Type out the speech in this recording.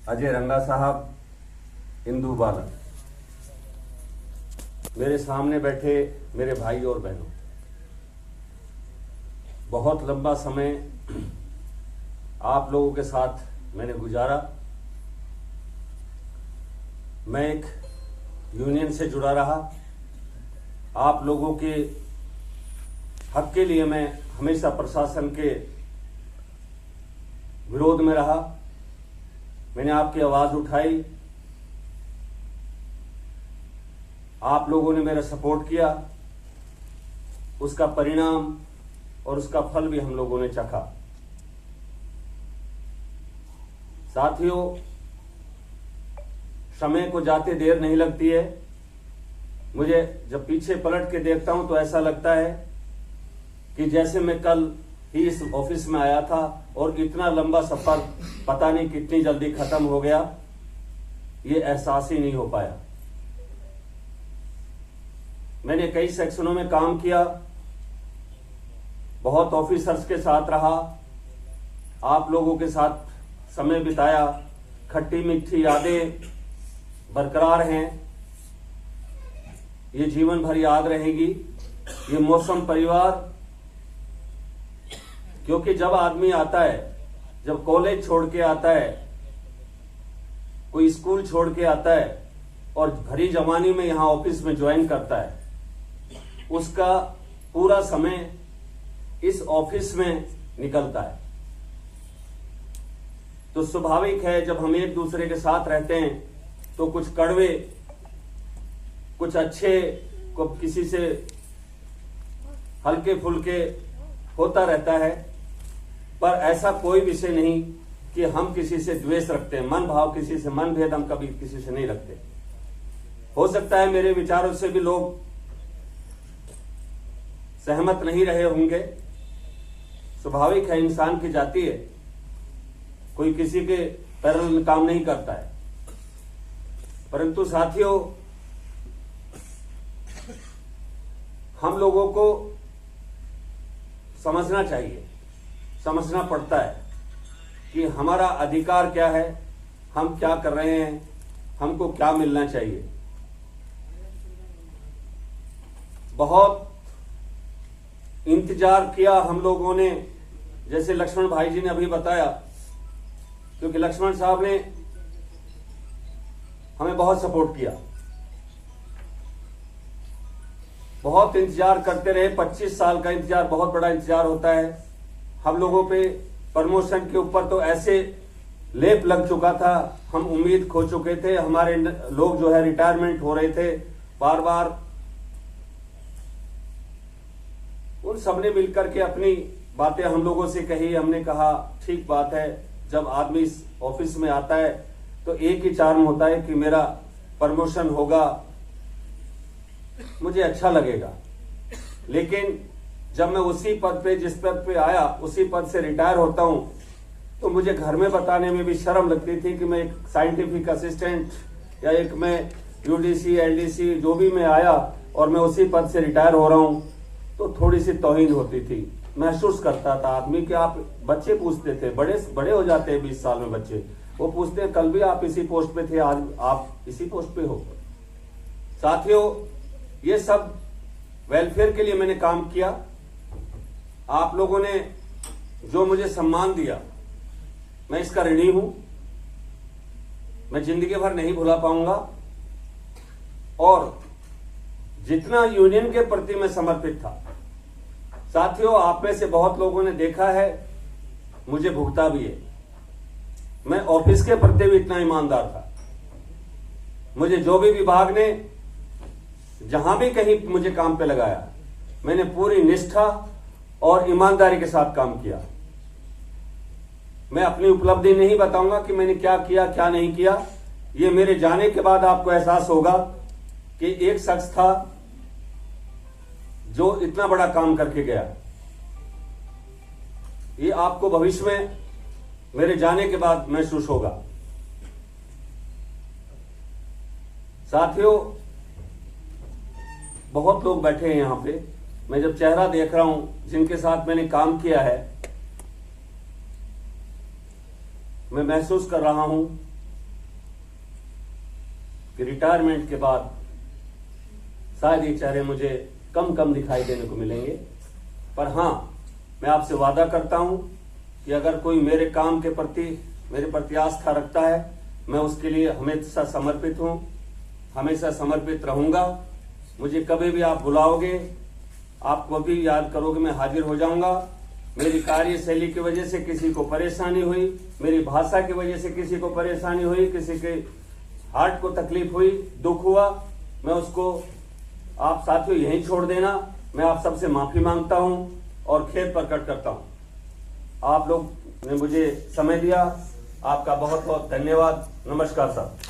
अजय रंगा साहब, इंदू बाला, मेरे सामने बैठे मेरे भाई और बहनों, बहुत लंबा समय आप लोगों के साथ मैंने गुजारा। मैं एक यूनियन से जुड़ा रहा। आप लोगों के हक के लिए मैं हमेशा प्रशासन के विरोध में रहा। मैंने आपकी आवाज उठाई, आप लोगों ने मेरा सपोर्ट किया, उसका परिणाम और उसका फल भी हम लोगों ने चखा। साथियों, समय को जाते देर नहीं लगती है। मुझे जब पीछे पलट के देखता हूं तो ऐसा लगता है कि जैसे मैं कल ही इस ऑफिस में आया था और इतना लंबा सफर पता नहीं कितनी जल्दी खत्म हो गया, ये एहसास ही नहीं हो पाया। मैंने कई सेक्शनों में काम किया, बहुत ऑफिसर्स के साथ रहा, आप लोगों के साथ समय बिताया। खट्टी मीठी यादें बरकरार हैं, ये जीवन भर याद रहेगी। ये मौसम परिवार, क्योंकि जब आदमी आता है, जब कॉलेज छोड़ के आता है, कोई स्कूल छोड़ के आता है और भरी जवानी में यहां ऑफिस में ज्वाइन करता है, उसका पूरा समय इस ऑफिस में निकलता है। तो स्वाभाविक है जब हम एक दूसरे के साथ रहते हैं तो कुछ कड़वे, कुछ अच्छे, को किसी से हल्के फुल्के होता रहता है, पर ऐसा कोई विषय नहीं कि हम किसी से द्वेष रखते हैं। मन भाव, किसी से मन भेद हम कभी किसी से नहीं रखते। हो सकता है मेरे विचारों से भी लोग सहमत नहीं रहे होंगे, स्वाभाविक है, इंसान की जाति है, कोई किसी के पैरेलल में काम नहीं करता है। परंतु साथियों, हम लोगों को समझना चाहिए, समझना पड़ता है कि हमारा अधिकार क्या है, हम क्या कर रहे हैं, हमको क्या मिलना चाहिए। बहुत इंतजार किया हम लोगों ने, जैसे लक्ष्मण भाई जी ने अभी बताया, क्योंकि लक्ष्मण साहब ने हमें बहुत सपोर्ट किया, बहुत इंतजार करते रहे। 25 साल का इंतजार बहुत बड़ा इंतजार होता है। हम लोगों पे प्रमोशन के ऊपर तो ऐसे लेप लग चुका था, हम उम्मीद खो चुके थे। हमारे लोग जो है रिटायरमेंट हो रहे थे बार बार। उन सबने मिलकर के अपनी बातें हम लोगों से कही। हमने कहा ठीक बात है, जब आदमी इस ऑफिस में आता है तो एक ही चार्म होता है कि मेरा प्रमोशन होगा, मुझे अच्छा लगेगा। लेकिन जब मैं उसी पद पे, जिस पद पे आया, उसी पद से रिटायर होता हूं तो मुझे घर में बताने में भी शर्म लगती थी कि मैं एक साइंटिफिक असिस्टेंट या एक मैं यूडीसी एलडीसी जो भी मैं आया और मैं उसी पद से रिटायर हो रहा हूं, तो थोड़ी सी तौहीन होती थी। महसूस करता था आदमी कि आप, बच्चे पूछते थे, बड़े हो जाते हैं 20 साल में बच्चे, वो पूछते हैं कल भी आप इसी पोस्ट पे थे, आज आप इसी पोस्ट पे हो। साथियों, ये सब वेलफेयर के लिए मैंने काम किया। आप लोगों ने जो मुझे सम्मान दिया, मैं इसका ऋणी हूं, मैं जिंदगी भर नहीं भुला पाऊंगा। और जितना यूनियन के प्रति मैं समर्पित था, साथियों, आप में से बहुत लोगों ने देखा है, मुझे भुगता भी है। मैं ऑफिस के प्रति भी इतना ईमानदार था। मुझे जो भी विभाग ने जहां भी कहीं मुझे काम पे लगाया, मैंने पूरी निष्ठा और ईमानदारी के साथ काम किया। मैं अपनी उपलब्धि नहीं बताऊंगा कि मैंने क्या किया क्या नहीं किया। ये मेरे जाने के बाद आपको एहसास होगा कि एक शख्स था जो इतना बड़ा काम करके गया। ये आपको भविष्य में मेरे जाने के बाद महसूस होगा। साथियों, बहुत लोग बैठे हैं यहां पे, मैं जब चेहरा देख रहा हूं जिनके साथ मैंने काम किया है, मैं महसूस कर रहा हूं कि रिटायरमेंट के बाद शायद ये चेहरे मुझे कम कम दिखाई देने को मिलेंगे, पर हाँ, मैं आपसे वादा करता हूं कि अगर कोई मेरे काम के प्रति मेरे प्रति आस्था रखता है, मैं उसके लिए हमेशा समर्पित हूं, हमेशा समर्पित रहूंगा। मुझे कभी भी आप बुलाओगे, आप कभी याद करोगे, मैं हाजिर हो जाऊंगा। मेरी कार्यशैली की वजह से किसी को परेशानी हुई, मेरी भाषा की वजह से किसी को परेशानी हुई, किसी के हार्ट को तकलीफ हुई, दुख हुआ, मैं उसको आप साथियों यहीं छोड़ देना। मैं आप सबसे माफी मांगता हूं और खेद प्रकट करता हूं। आप लोग ने मुझे समय दिया, आपका बहुत बहुत धन्यवाद। नमस्कार साहब।